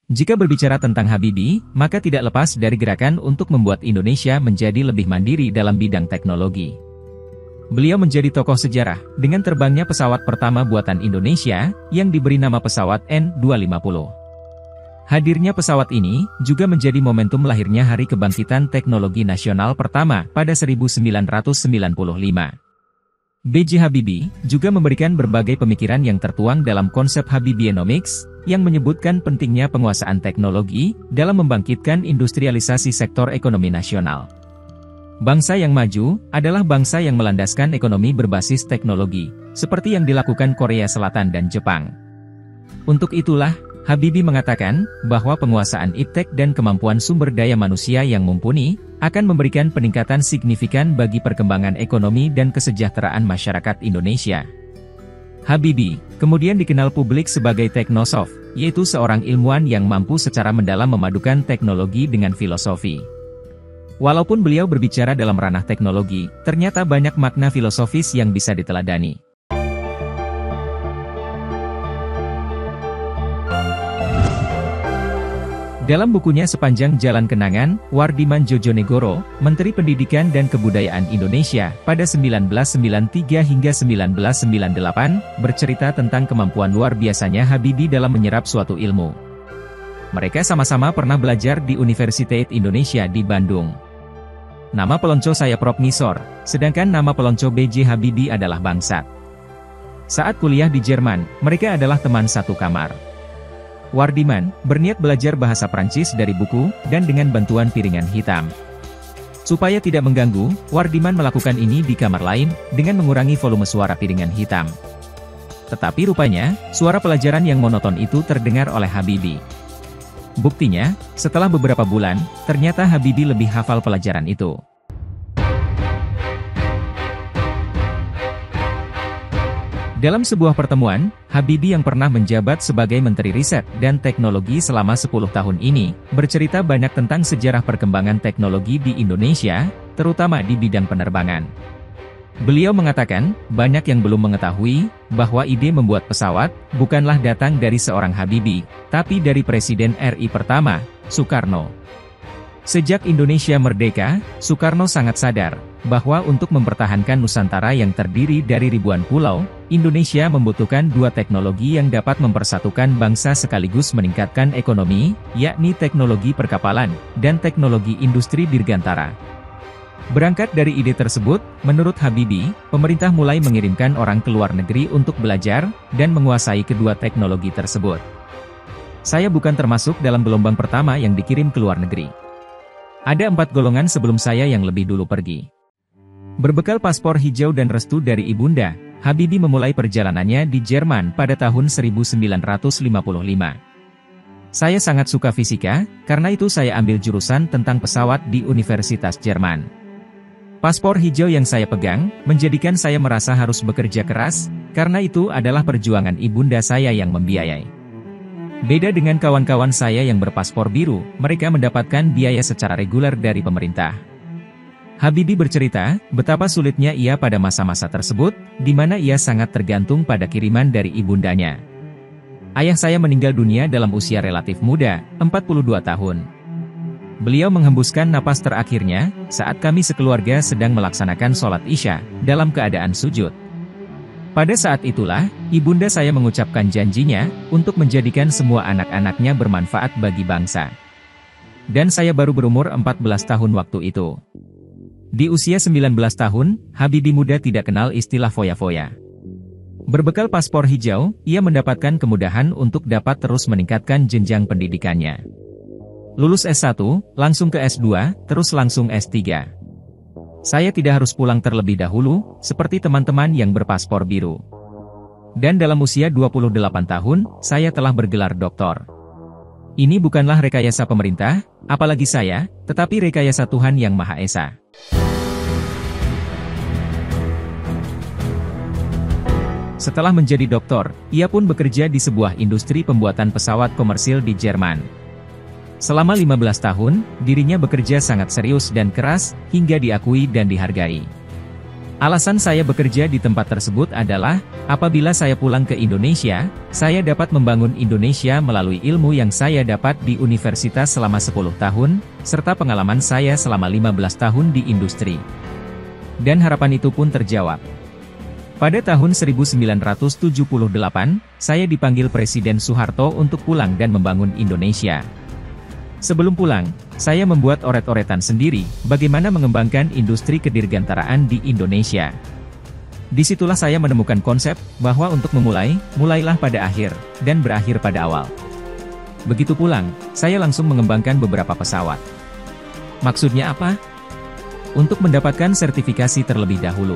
Jika berbicara tentang Habibie, maka tidak lepas dari gerakan untuk membuat Indonesia menjadi lebih mandiri dalam bidang teknologi. Beliau menjadi tokoh sejarah, dengan terbangnya pesawat pertama buatan Indonesia, yang diberi nama pesawat N250. Hadirnya pesawat ini, juga menjadi momentum lahirnya Hari Kebangkitan Teknologi Nasional pertama, pada 1995. B.J. Habibie, juga memberikan berbagai pemikiran yang tertuang dalam konsep Habibienomics, yang menyebutkan pentingnya penguasaan teknologi, dalam membangkitkan industrialisasi sektor ekonomi nasional. Bangsa yang maju, adalah bangsa yang melandaskan ekonomi berbasis teknologi, seperti yang dilakukan Korea Selatan dan Jepang. Untuk itulah, Habibie mengatakan, bahwa penguasaan iptek dan kemampuan sumber daya manusia yang mumpuni, akan memberikan peningkatan signifikan bagi perkembangan ekonomi dan kesejahteraan masyarakat Indonesia. Habibie, kemudian dikenal publik sebagai teknosof, yaitu seorang ilmuwan yang mampu secara mendalam memadukan teknologi dengan filosofi. Walaupun beliau berbicara dalam ranah teknologi, ternyata banyak makna filosofis yang bisa diteladani. Dalam bukunya Sepanjang Jalan Kenangan, Wardiman Djojonegoro, Menteri Pendidikan dan Kebudayaan Indonesia, pada 1993 hingga 1998, bercerita tentang kemampuan luar biasanya Habibie dalam menyerap suatu ilmu. Mereka sama-sama pernah belajar di Universitas Indonesia di Bandung. Nama pelonco saya Prof. Nisor, sedangkan nama pelonco B.J. Habibie adalah Bangsat. Saat kuliah di Jerman, mereka adalah teman satu kamar. Wardiman, berniat belajar bahasa Prancis dari buku, dan dengan bantuan piringan hitam. Supaya tidak mengganggu, Wardiman melakukan ini di kamar lain, dengan mengurangi volume suara piringan hitam. Tetapi rupanya, suara pelajaran yang monoton itu terdengar oleh Habibie. Buktinya, setelah beberapa bulan, ternyata Habibie lebih hafal pelajaran itu. Dalam sebuah pertemuan, Habibie yang pernah menjabat sebagai Menteri Riset dan Teknologi selama 10 tahun ini, bercerita banyak tentang sejarah perkembangan teknologi di Indonesia, terutama di bidang penerbangan. Beliau mengatakan, banyak yang belum mengetahui, bahwa ide membuat pesawat, bukanlah datang dari seorang Habibie, tapi dari Presiden RI pertama, Soekarno. Sejak Indonesia merdeka, Soekarno sangat sadar, bahwa untuk mempertahankan Nusantara yang terdiri dari ribuan pulau, Indonesia membutuhkan dua teknologi yang dapat mempersatukan bangsa sekaligus meningkatkan ekonomi, yakni teknologi perkapalan, dan teknologi industri dirgantara. Berangkat dari ide tersebut, menurut Habibie, pemerintah mulai mengirimkan orang ke luar negeri untuk belajar, dan menguasai kedua teknologi tersebut. Saya bukan termasuk dalam gelombang pertama yang dikirim ke luar negeri. Ada 4 golongan sebelum saya yang lebih dulu pergi. Berbekal paspor hijau dan restu dari ibunda, Habibie memulai perjalanannya di Jerman pada tahun 1955. Saya sangat suka fisika, karena itu saya ambil jurusan tentang pesawat di Universitas Jerman. Paspor hijau yang saya pegang, menjadikan saya merasa harus bekerja keras, karena itu adalah perjuangan ibunda saya yang membiayai. Beda dengan kawan-kawan saya yang berpaspor biru, mereka mendapatkan biaya secara reguler dari pemerintah. Habibie bercerita, betapa sulitnya ia pada masa-masa tersebut, di mana ia sangat tergantung pada kiriman dari ibundanya. Ayah saya meninggal dunia dalam usia relatif muda, 42 tahun. Beliau menghembuskan napas terakhirnya, saat kami sekeluarga sedang melaksanakan sholat Isya, dalam keadaan sujud. Pada saat itulah, ibunda saya mengucapkan janjinya, untuk menjadikan semua anak-anaknya bermanfaat bagi bangsa. Dan saya baru berumur 14 tahun waktu itu. Di usia 19 tahun, Habibie muda tidak kenal istilah foya-foya. Berbekal paspor hijau, ia mendapatkan kemudahan untuk dapat terus meningkatkan jenjang pendidikannya. Lulus S1, langsung ke S2, terus langsung S3. Saya tidak harus pulang terlebih dahulu, seperti teman-teman yang berpaspor biru. Dan dalam usia 28 tahun, saya telah bergelar doktor. Ini bukanlah rekayasa pemerintah, apalagi saya, tetapi rekayasa Tuhan Yang Maha Esa. Setelah menjadi doktor, ia pun bekerja di sebuah industri pembuatan pesawat komersil di Jerman. Selama 15 tahun, dirinya bekerja sangat serius dan keras, hingga diakui dan dihargai. Alasan saya bekerja di tempat tersebut adalah, apabila saya pulang ke Indonesia, saya dapat membangun Indonesia melalui ilmu yang saya dapat di universitas selama 10 tahun, serta pengalaman saya selama 15 tahun di industri. Dan harapan itu pun terjawab. Pada tahun 1978, saya dipanggil Presiden Soeharto untuk pulang dan membangun Indonesia. Sebelum pulang, saya membuat oret-oretan sendiri, bagaimana mengembangkan industri kedirgantaraan di Indonesia. Disitulah saya menemukan konsep, bahwa untuk memulai, mulailah pada akhir, dan berakhir pada awal. Begitu pulang, saya langsung mengembangkan beberapa pesawat. Maksudnya apa? Untuk mendapatkan sertifikasi terlebih dahulu.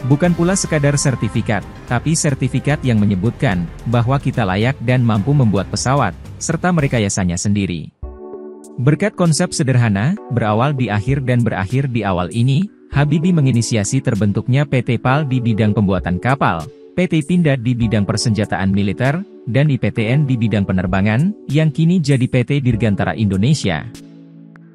Bukan pula sekadar sertifikat, tapi sertifikat yang menyebutkan, bahwa kita layak dan mampu membuat pesawat, serta merekayasanya sendiri. Berkat konsep sederhana, berawal di akhir dan berakhir di awal ini, Habibie menginisiasi terbentuknya PT PAL di bidang pembuatan kapal, PT Pindad di bidang persenjataan militer, dan IPTN di bidang penerbangan, yang kini jadi PT Dirgantara Indonesia.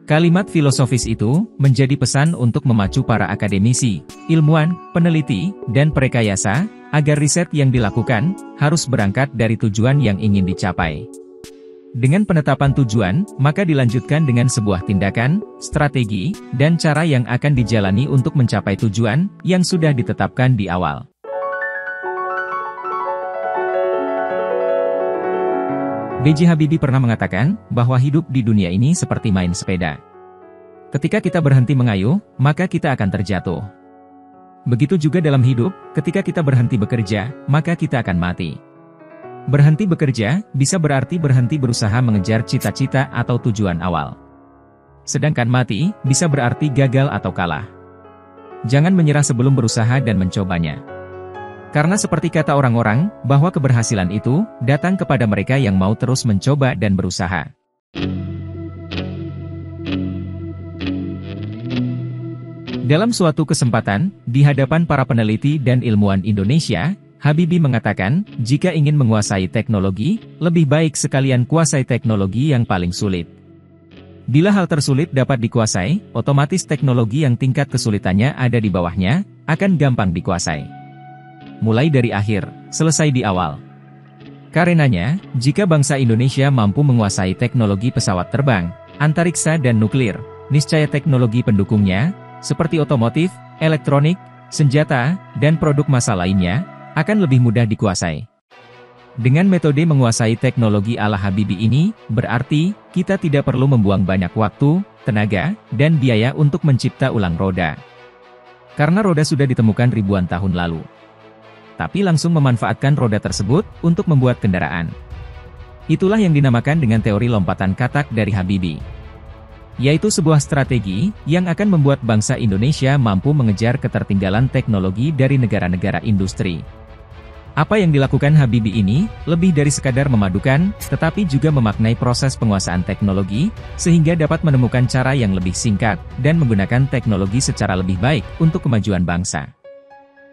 Kalimat filosofis itu, menjadi pesan untuk memacu para akademisi, ilmuwan, peneliti, dan perekayasa, agar riset yang dilakukan, harus berangkat dari tujuan yang ingin dicapai. Dengan penetapan tujuan, maka dilanjutkan dengan sebuah tindakan, strategi, dan cara yang akan dijalani untuk mencapai tujuan, yang sudah ditetapkan di awal. B.J. Habibie pernah mengatakan, bahwa hidup di dunia ini seperti main sepeda. Ketika kita berhenti mengayuh, maka kita akan terjatuh. Begitu juga dalam hidup, ketika kita berhenti bekerja, maka kita akan mati. Berhenti bekerja, bisa berarti berhenti berusaha mengejar cita-cita atau tujuan awal. Sedangkan mati, bisa berarti gagal atau kalah. Jangan menyerah sebelum berusaha dan mencobanya. Karena seperti kata orang-orang, bahwa keberhasilan itu, datang kepada mereka yang mau terus mencoba dan berusaha. Dalam suatu kesempatan, di hadapan para peneliti dan ilmuwan Indonesia, Habibie mengatakan, jika ingin menguasai teknologi, lebih baik sekalian kuasai teknologi yang paling sulit. Bila hal tersulit dapat dikuasai, otomatis teknologi yang tingkat kesulitannya ada di bawahnya, akan gampang dikuasai. Mulai dari akhir, selesai di awal. Karenanya, jika bangsa Indonesia mampu menguasai teknologi pesawat terbang, antariksa dan nuklir, niscaya teknologi pendukungnya, seperti otomotif, elektronik, senjata, dan produk massa lainnya, akan lebih mudah dikuasai. Dengan metode menguasai teknologi ala Habibie ini, berarti, kita tidak perlu membuang banyak waktu, tenaga, dan biaya untuk mencipta ulang roda. Karena roda sudah ditemukan ribuan tahun lalu. Tapi langsung memanfaatkan roda tersebut, untuk membuat kendaraan. Itulah yang dinamakan dengan teori lompatan katak dari Habibie. Yaitu sebuah strategi, yang akan membuat bangsa Indonesia mampu mengejar ketertinggalan teknologi dari negara-negara industri. Apa yang dilakukan Habibie ini, lebih dari sekadar memadukan, tetapi juga memaknai proses penguasaan teknologi, sehingga dapat menemukan cara yang lebih singkat, dan menggunakan teknologi secara lebih baik, untuk kemajuan bangsa.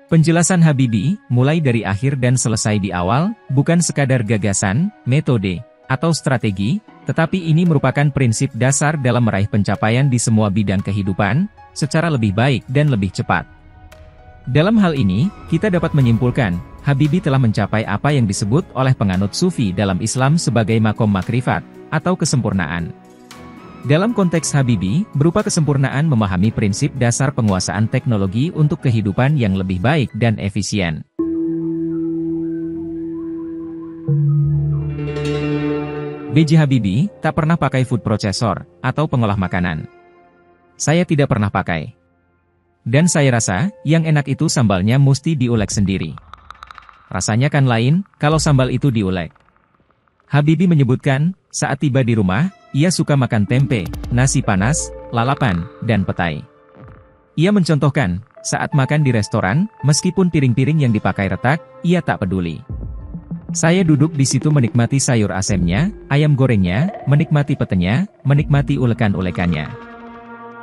Penjelasan Habibie, mulai dari akhir dan selesai di awal, bukan sekadar gagasan, metode, atau strategi, tetapi ini merupakan prinsip dasar dalam meraih pencapaian di semua bidang kehidupan, secara lebih baik dan lebih cepat. Dalam hal ini, kita dapat menyimpulkan, Habibie telah mencapai apa yang disebut oleh penganut Sufi dalam Islam sebagai makom makrifat, atau kesempurnaan. Dalam konteks Habibie, berupa kesempurnaan memahami prinsip dasar penguasaan teknologi untuk kehidupan yang lebih baik dan efisien. B.J. Habibie tak pernah pakai food processor, atau pengolah makanan. Saya tidak pernah pakai. Dan saya rasa, yang enak itu sambalnya mesti diulek sendiri. Rasanya kan lain, kalau sambal itu diulek. Habibie menyebutkan, saat tiba di rumah, ia suka makan tempe, nasi panas, lalapan, dan petai. Ia mencontohkan, saat makan di restoran, meskipun piring-piring yang dipakai retak, ia tak peduli. Saya duduk di situ menikmati sayur asemnya, ayam gorengnya, menikmati petenya, menikmati ulekan-ulekannya.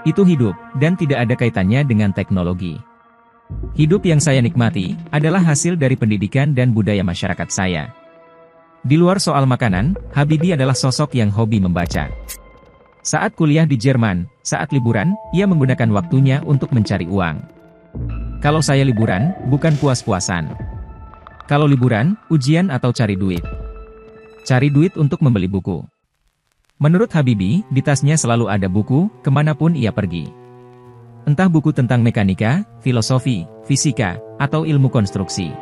Itu hidup, dan tidak ada kaitannya dengan teknologi. Hidup yang saya nikmati, adalah hasil dari pendidikan dan budaya masyarakat saya. Di luar soal makanan, Habibie adalah sosok yang hobi membaca. Saat kuliah di Jerman, saat liburan, ia menggunakan waktunya untuk mencari uang. Kalau saya liburan, bukan puas-puasan. Kalau liburan, ujian atau cari duit. Cari duit untuk membeli buku. Menurut Habibie, di tasnya selalu ada buku, kemanapun ia pergi. Entah buku tentang mekanika, filosofi, fisika, atau ilmu konstruksi.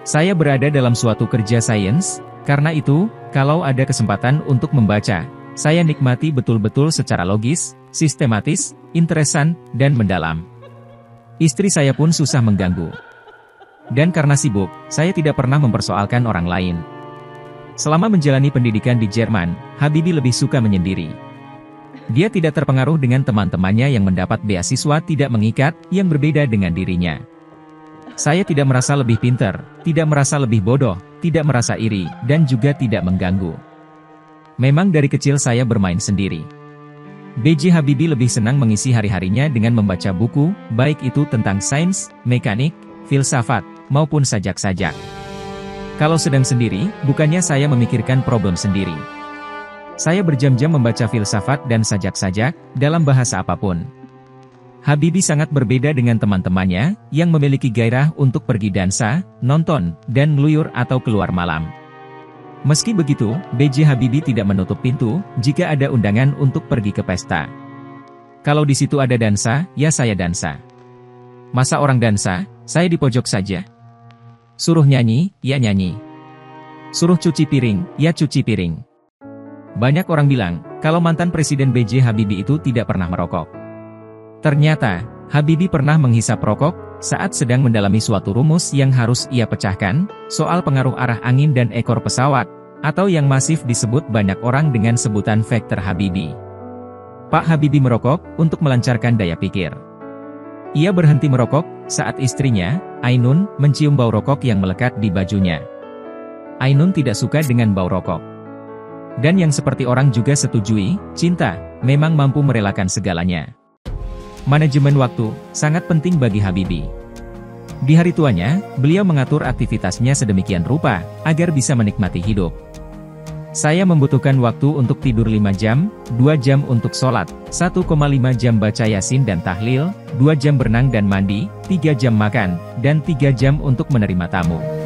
Saya berada dalam suatu kerja sains, karena itu, kalau ada kesempatan untuk membaca, saya nikmati betul-betul secara logis, sistematis, interesan, dan mendalam. Istri saya pun susah mengganggu. Dan karena sibuk, saya tidak pernah mempersoalkan orang lain. Selama menjalani pendidikan di Jerman, Habibie lebih suka menyendiri. Dia tidak terpengaruh dengan teman-temannya yang mendapat beasiswa tidak mengikat, yang berbeda dengan dirinya. Saya tidak merasa lebih pintar, tidak merasa lebih bodoh, tidak merasa iri, dan juga tidak mengganggu. Memang dari kecil saya bermain sendiri. B.J. Habibie lebih senang mengisi hari-harinya dengan membaca buku, baik itu tentang sains, mekanik, filsafat, maupun sajak-sajak. Kalau sedang sendiri, bukannya saya memikirkan problem sendiri. Saya berjam-jam membaca filsafat dan sajak-sajak, dalam bahasa apapun. Habibie sangat berbeda dengan teman-temannya, yang memiliki gairah untuk pergi dansa, nonton, dan ngeluyur atau keluar malam. Meski begitu, B.J. Habibie tidak menutup pintu, jika ada undangan untuk pergi ke pesta. Kalau di situ ada dansa, ya saya dansa. Masa orang dansa, saya di pojok saja. Suruh nyanyi, ya nyanyi. Suruh cuci piring, ya cuci piring. Banyak orang bilang, kalau mantan Presiden B.J. Habibie itu tidak pernah merokok. Ternyata, Habibie pernah menghisap rokok, saat sedang mendalami suatu rumus yang harus ia pecahkan, soal pengaruh arah angin dan ekor pesawat, atau yang masif disebut banyak orang dengan sebutan faktor Habibie. Pak Habibie merokok, untuk melancarkan daya pikir. Ia berhenti merokok, saat istrinya, Ainun, mencium bau rokok yang melekat di bajunya. Ainun tidak suka dengan bau rokok. Dan yang seperti orang juga setujui, cinta, memang mampu merelakan segalanya. Manajemen waktu, sangat penting bagi Habibie. Di hari tuanya, beliau mengatur aktivitasnya sedemikian rupa, agar bisa menikmati hidup. Saya membutuhkan waktu untuk tidur 5 jam, 2 jam untuk sholat, 1,5 jam baca yasin dan tahlil, 2 jam berenang dan mandi, 3 jam makan, dan 3 jam untuk menerima tamu.